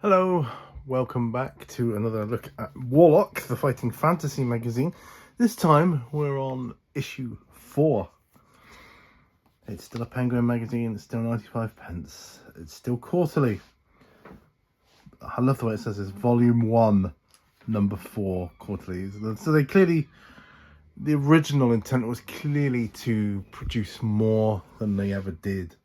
Hello, welcome back to another look at Warlock, the fighting fantasy magazine. This time we're on issue 4. It's still a Penguin magazine, it's still 95p, it's still quarterly. I love the way it says it's volume 1, number 4 quarterly. So they clearly, the original intent was clearly to produce more than they ever did.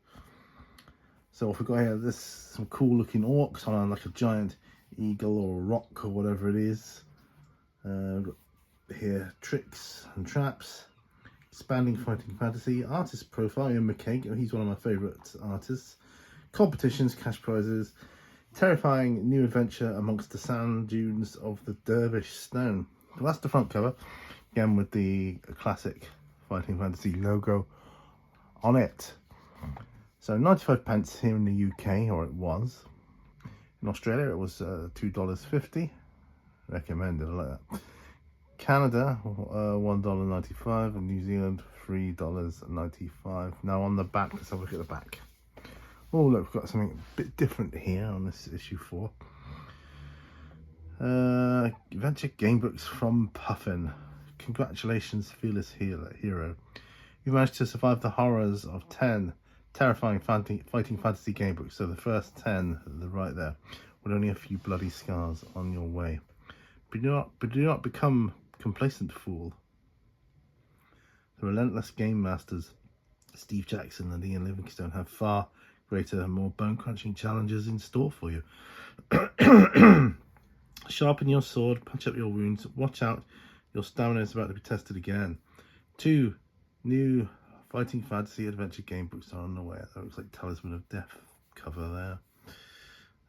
So if we've got here, there's some cool looking orcs on like a giant eagle or a rock or whatever it is. We've got here tricks and traps, expanding fighting fantasy, artist profile, Ian McKay, he's one of my favourite artists, competitions, cash prizes, terrifying new adventure amongst the sand dunes of the Dervish Stone. So that's the front cover, again with the classic fighting fantasy logo on it. So 95p here in the UK, or it was. In Australia it was $2.50. Recommended, I like that. Canada, $1.95, and New Zealand, $3.95. Now on the back, let's have a look at the back. Oh look, we've got something a bit different here on this issue 4. Adventure Gamebooks from Puffin. Congratulations, fearless hero. You managed to survive the horrors of 10 terrifying fighting fantasy gamebooks. So the first 10, they're right there, with only a few bloody scars on your way. But do not become complacent, fool. The relentless game masters Steve Jackson and Ian Livingstone have far greater and more bone-crunching challenges in store for you. Sharpen your sword, punch up your wounds, watch out, your stamina is about to be tested again. 2 new fighting fantasy adventure game books are on the way. That looks like Talisman of Death cover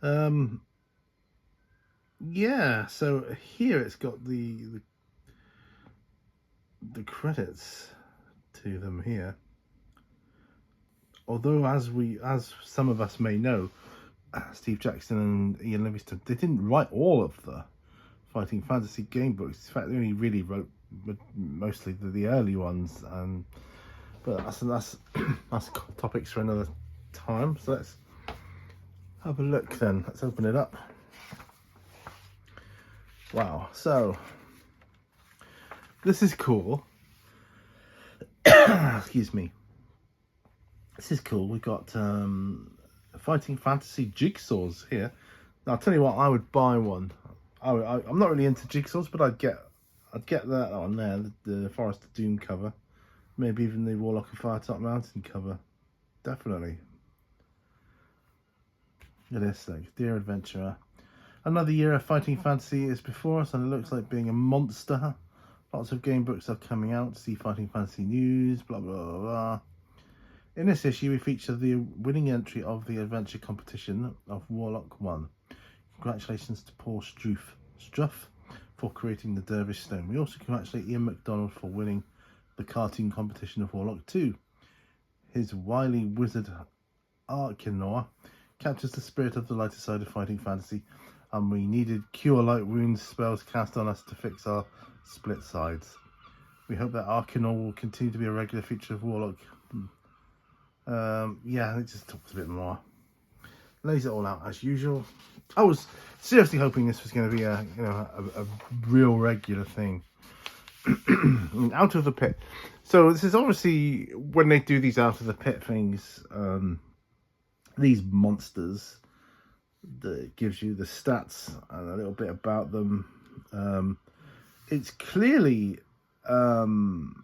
there. Yeah, so here it's got the credits to them here. Although as some of us may know, Steve Jackson and Ian Livingstone, they didn't write all of the fighting fantasy game books. In fact, they only really wrote mostly the early ones, but that's topics for another time. So let's have a look then. Let's open it up. Wow, so this is cool. Excuse me. This is cool. We've got fighting fantasy jigsaws here. Now I'll tell you what, I would buy one. I'm not really into jigsaws, but I'd get that on there, the Forest of Doom cover. Maybe even the Warlock of Firetop Mountain cover. Definitely. Look at this, like, Dear Adventurer. Another year of fighting fantasy is before us, and it looks like being a monster. Lots of game books are coming out. See fighting fantasy news, blah, blah, blah, blah. In this issue, we feature the winning entry of the adventure competition of Warlock 1. Congratulations to Paul Struff for creating the Dervish Stone. We also congratulate Ian McDonald for winning the cartoon competition of Warlock 2. His wily wizard Arkinor captures the spirit of the lighter side of fighting fantasy, and we needed cure light wounds spells cast on us to fix our split sides. We hope that Arkinor will continue to be a regular feature of Warlock. Yeah, it just talks a bit more. Lays it all out as usual. I was seriously hoping this was going to be a real regular thing. Out of the pit. So this is obviously when they do these out of the pit things, these monsters, that gives you the stats and a little bit about them. It's clearly telling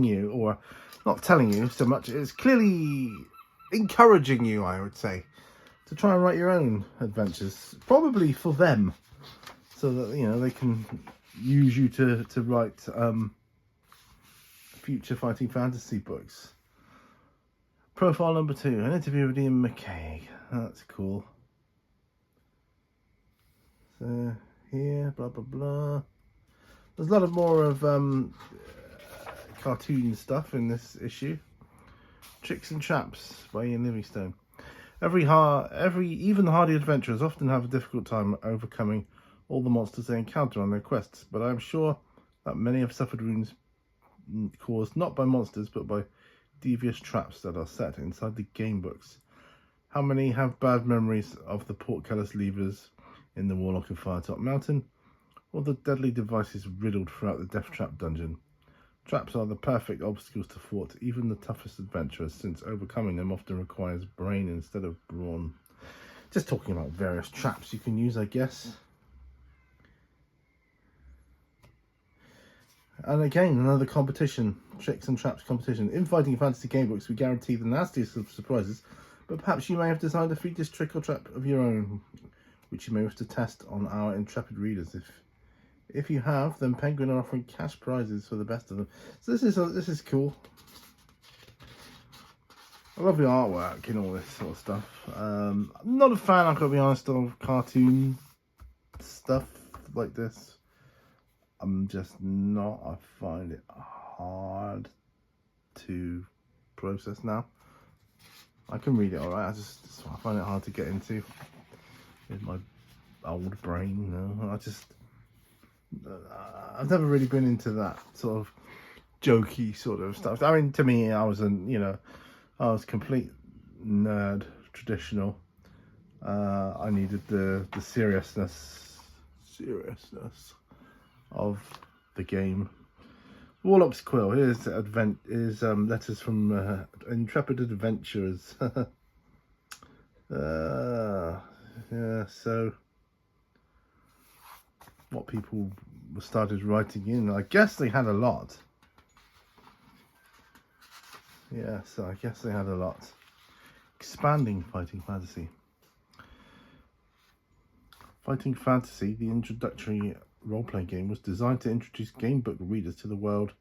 you, or not telling you so much, it's clearly encouraging you, I would say, to try and write your own adventures, probably for them, so that they can use you to write future fighting fantasy books. Profile number 2, an interview with Ian McKay. That's cool. So here, blah blah blah. There's a lot of more of cartoon stuff in this issue. Tricks and Traps by Ian Livingstone. Even the hardy adventurers often have a difficult time overcoming all the monsters they encounter on their quests, but I'm sure that many have suffered wounds caused not by monsters but by devious traps that are set inside the game books. How many have bad memories of the portcullis levers in the Warlock of Firetop Mountain, or the deadly devices riddled throughout the Death Trap dungeon? Traps are the perfect obstacles to thwart even the toughest adventurers, since overcoming them often requires brain instead of brawn. Just talking about various traps you can use, I guess. And again, another competition, tricks and traps competition. In Fighting Fantasy Gamebooks, we guarantee the nastiest of surprises, but perhaps you may have designed a feat trick or trap of your own, which you may wish to test on our intrepid readers. If you have, then Penguin are offering cash prizes for the best of them. So this is cool. I love the artwork and all this sort of stuff. I'm not a fan, I've got to be honest, of cartoon stuff like this. I'm just not. I find it hard to process now. I can read it alright, I find it hard to get into with my old brain, you know. I've never really been into that sort of jokey sort of stuff. I mean, to me, I was complete nerd, traditional. I needed the seriousness of the game. Warlock's Quill. Here's letters from intrepid adventurers. Yeah, so what people started writing in, I guess they had a lot. Yeah, so I guess they had a lot. Expanding Fighting Fantasy. Fighting Fantasy, the introductory role-playing game, was designed to introduce gamebook readers to the world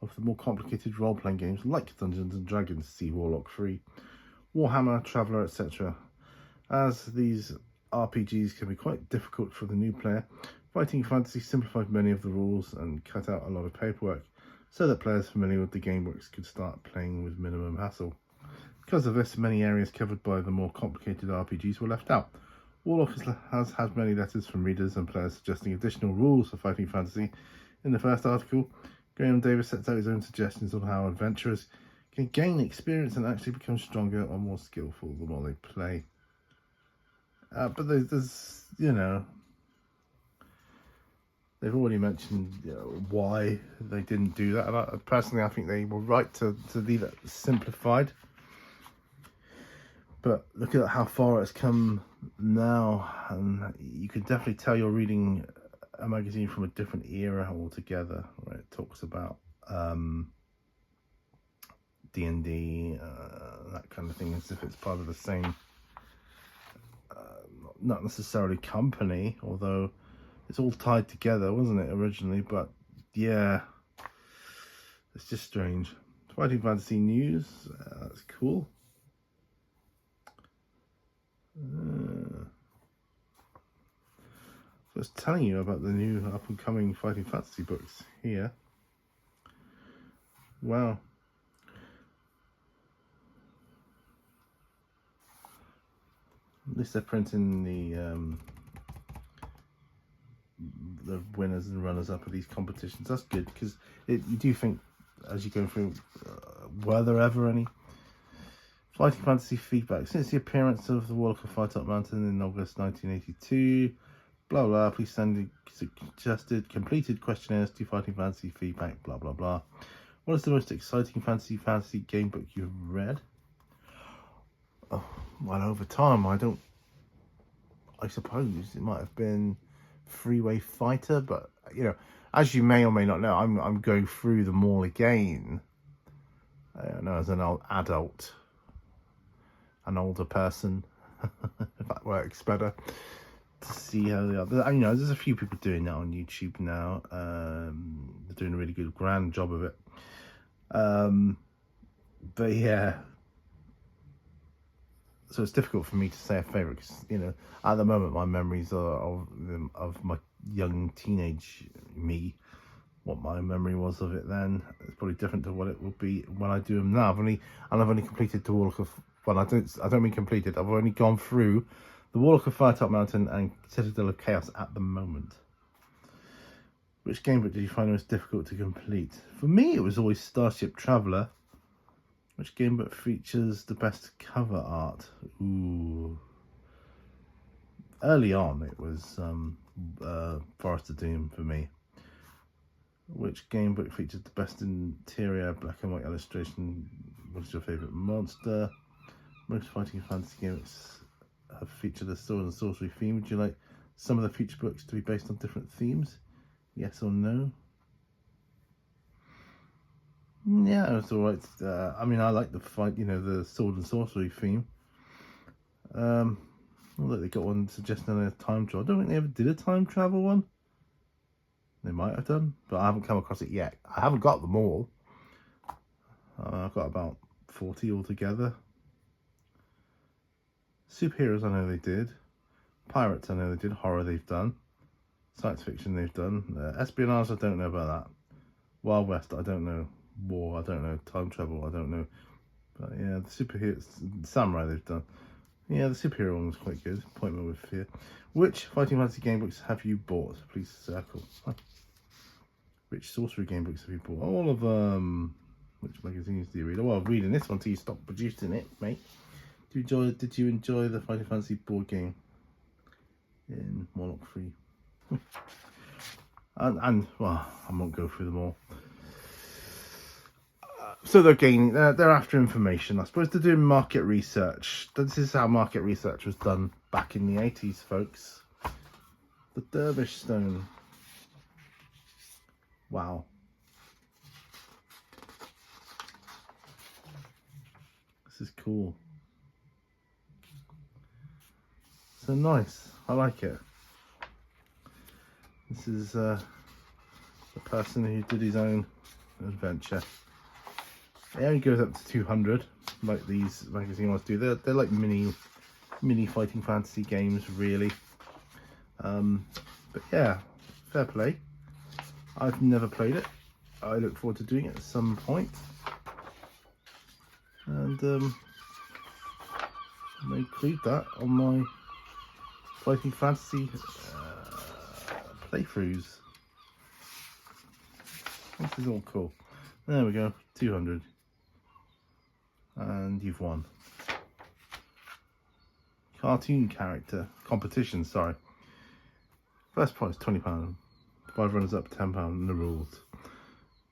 of the more complicated role-playing games like Dungeons and Dragons, see Warlock 3, Warhammer, Traveller, etc. As these RPGs can be quite difficult for the new player, Fighting Fantasy simplified many of the rules and cut out a lot of paperwork, so that players familiar with the gamebooks could start playing with minimum hassle. Because of this, many areas covered by the more complicated RPGs were left out. Warlock has had many letters from readers and players suggesting additional rules for Fighting Fantasy. In the first article, Graham Davis sets out his own suggestions on how adventurers can gain experience and actually become stronger or more skillful the more they play. But there's, you know, they've already mentioned why they didn't do that. And personally, I think they were right to leave it simplified. But look at how far it's come now, and you can definitely tell you're reading a magazine from a different era altogether, where it talks about D&D, that kind of thing, as if it's part of the same, not necessarily company, although it's all tied together, wasn't it, originally? But yeah, it's just strange. Fighting Fantasy news, that's cool. So it's telling you about the new up-and-coming Fighting Fantasy books here. Wow. At least they're printing the winners and runners-up of these competitions. That's good, because you do think, as you go through, were there ever any Fighting Fantasy feedback since the appearance of the Warlock of Firetop Mountain in August 1982? Blah blah. Please send suggested completed questionnaires to Fighting Fantasy feedback. Blah blah blah. What is the most exciting fantasy game book you've read? Oh, well, over time, I suppose it might have been Freeway Fighter, but you know, as you may or may not know, I'm going through them all again. As an adult, an older person, if that works better, to see how they are. You know, there's a few people doing that on YouTube now. They're doing a really good, grand job of it. But yeah, so it's difficult for me to say a favourite, because, you know, at the moment my memories are of my young teenage me. What my memory was of it then, it's probably different to what it will be when I do them now. I've only completed the Warlock of, well, I don't mean completed, I've only gone through the Warlock of Firetop Mountain and Citadel of Chaos at the moment. Which game book did you find most difficult to complete? For me, it was always Starship Traveller. Which game book features the best cover art? Ooh. Early on, it was Forest of Doom for me. Which game book featured the best interior, black and white illustration? What's your favourite monster? Most fighting fantasy games have featured a sword and sorcery theme. Would you like some of the future books to be based on different themes? Yes or no? Yeah, it was alright. I mean, I like the fight, you know, the sword and sorcery theme. Although they got one suggesting a time travel. I don't think they ever did a time travel one. They might have done, but I haven't come across it yet. I haven't got them all. I've got about 40 altogether. Superheroes, I know they did. Pirates, I know they did. Horror, they've done. Science fiction, they've done. Espionage, I don't know about that. Wild West, I don't know. War, I don't know. Time travel, I don't know. But yeah, the superheroes, Samurai, they've done. Yeah, the superhero one was quite good. Appointment with Fear. Which fighting fantasy game books have you bought? Please circle. Which sorcery game books have you bought? All of them. Which magazines do you read? Oh, well, reading this one till you stop producing it, mate. Did you enjoy the Fighting Fantasy board game in Warlock 3? and well, I won't go through them all. So they're after information. I suppose they're doing market research. This is how market research was done back in the 80s, folks. The Dervish Stone. Wow. This is cool. So nice. I like it. This is the person who did his own adventure. It only goes up to 200, like these magazine ones do. They're like mini fighting fantasy games, really. But yeah, fair play. I've never played it. I look forward to doing it at some point. And I include that on my fighting fantasy playthroughs. This is all cool. There we go, 200. And you've won. Cartoon character competition, sorry. First prize £20. 5 runners up £10 and the rules.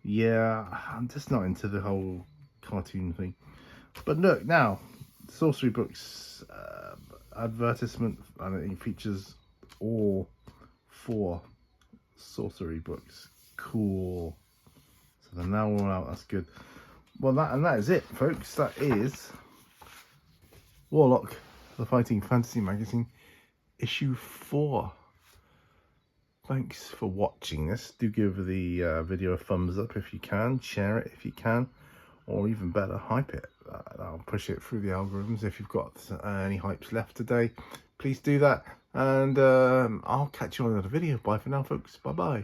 Yeah, I'm just not into the whole cartoon thing. But look now, sorcery books advertisement, and it features all 4 sorcery books. Cool. So they're now all out. That's good. Well, that is it, folks. That is Warlock, the Fighting Fantasy Magazine, issue 4. Thanks for watching this. Do give the video a thumbs up if you can. Share it if you can. Or even better, hype it. That'll push it through the algorithms. If you've got any hypes left today, please do that. And I'll catch you on another video. Bye for now, folks. Bye-bye.